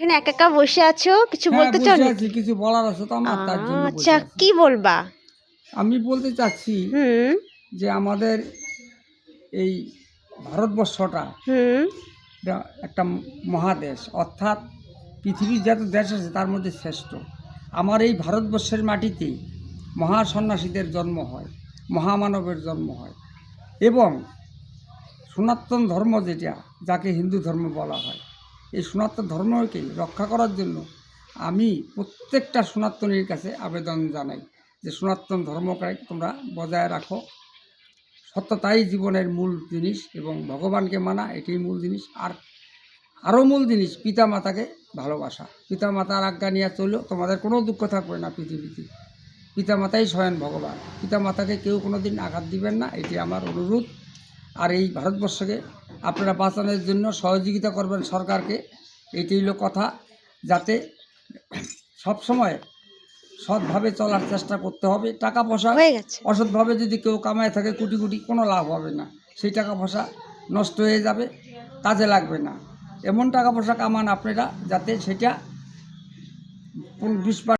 এখানে একা একা বসে আছো, কিছু হ্যাঁ বলতে চাও বসে নাকি? আছি, কিছু বলার আছে তো আমার, তার জন্য বসে আচ্ছা, আছি। কি বলবা? আমি বলতে চাচ্ছি হুম যে আমাদের এই ভারতবর্ষটা হুম এটা একটা মহাদেশ, অর্থাৎ পৃথিবীর যত দেশ আছে তার মধ্যে শ্রেষ্ঠ। আমার এই ভারতবর্ষের মাটিতে মহা সন্ন্যাসীদের জন্ম হয়, মহামানবের জন্ম হয়, এবং সনাতন ধর্ম যেটা, যাকে হিন্দু ধর্ম বলা হয়, এই সনাতন ধর্মকে রক্ষা করার জন্য আমি প্রত্যেকটা সনাতনীর কাছে আবেদন জানাই যে সনাতন ধর্মকে তোমরা বজায় রাখো। সত্যতাই জীবনের মূল জিনিস এবং ভগবানকে মানা এটাই মূল জিনিস। আর আরও মূল জিনিস পিতা মাতাকে ভালোবাসা। পিতা মাতার আজ্ঞা নিয়ে চলো, তোমাদের কোনো দুঃখ থাকবে না পৃথিবীতে। পিতা মাতাই স্বয়ং ভগবান, পিতা মাতাকে কেউ কোনো দিন আঘাত দিবেন না, এটি আমার অনুরোধ। আর এই ভারতবর্ষকে আপনারা বাঁচানোর জন্য সহযোগিতা করবেন সরকারকে, এটি হলো কথা। যাতে সবসময় সৎভাবে চলার চেষ্টা করতে হবে। টাকা পয়সা হয়ে গেছে। অসৎভাবে যদি কেউ কামায় থাকে কোটি কোটি, কোনো লাভ হবে না, সেই টাকা পয়সা নষ্ট হয়ে যাবে, কাজে লাগবে না। এমন টাকা পয়সা কামান আপনারা যাতে সেটা 20%